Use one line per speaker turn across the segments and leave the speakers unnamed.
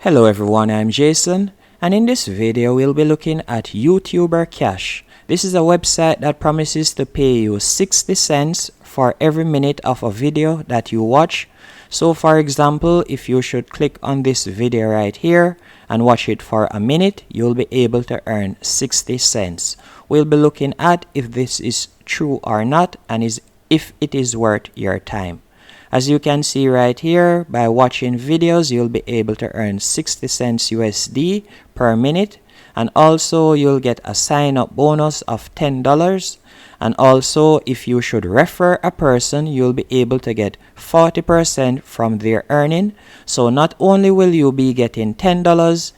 Hello everyone, I'm Jason, and in this video we'll be looking at YouTuber Cash. This is a website that promises to pay you 60 cents for every minute of a video that you watch. So for example, if you should click on this video right here and watch it for a minute, you'll be able to earn 60 cents. We'll be looking at if this is true or not and if it is worth your time. As you can see right here, by watching videos, you'll be able to earn 60 cents USD per minute. And also, you'll get a sign-up bonus of $10. And also, if you should refer a person, you'll be able to get 40% from their earning. So not only will you be getting $10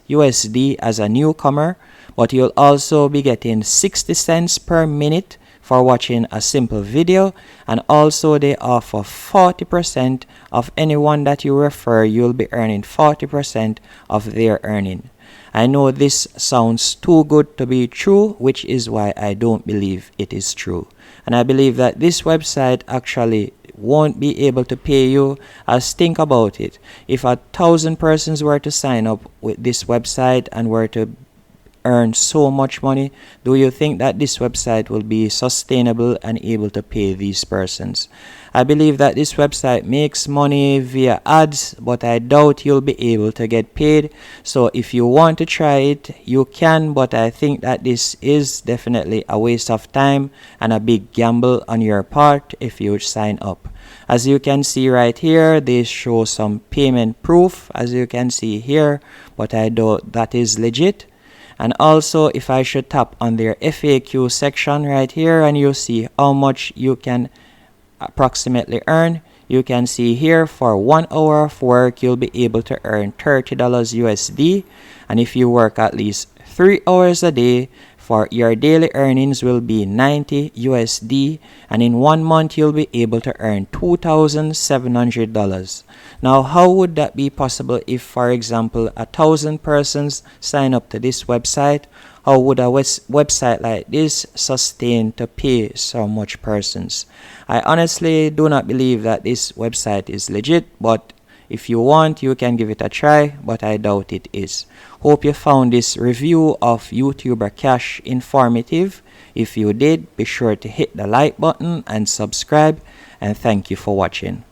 USD as a newcomer, but you'll also be getting 60 cents per minute for watching a simple video, and also they offer 40% of anyone that you refer. You'll be earning 40% of their earning. I know this sounds too good to be true, which is why I don't believe it is true. And I believe that this website actually won't be able to pay you. As think about it, if 1,000 persons were to sign up with this website and were to earn so much money, do you think that this website will be sustainable and able to pay these persons? I believe that this website makes money via ads, but I doubt you'll be able to get paid. So if you want to try it, you can, but I think that this is definitely a waste of time and a big gamble on your part if you sign up. As you can see right here, they show some payment proof, as you can see here, but I doubt that is legit. And also, if I should tap on their FAQ section right here and you see how much you can approximately earn, you can see here for 1 hour of work you'll be able to earn $30 USD, and if you work at least 3 hours a day, for your daily earnings will be 90 USD, and in 1 month you'll be able to earn $2,700. Now, how would that be possible if, for example, 1,000 persons sign up to this website? How would a website like this sustain to pay so much persons? I honestly do not believe that this website is legit, but if you want, you can give it a try, but I doubt it is. Hope you found this review of YouTuber Cash informative. If you did, be sure to hit the like button and subscribe, and thank you for watching.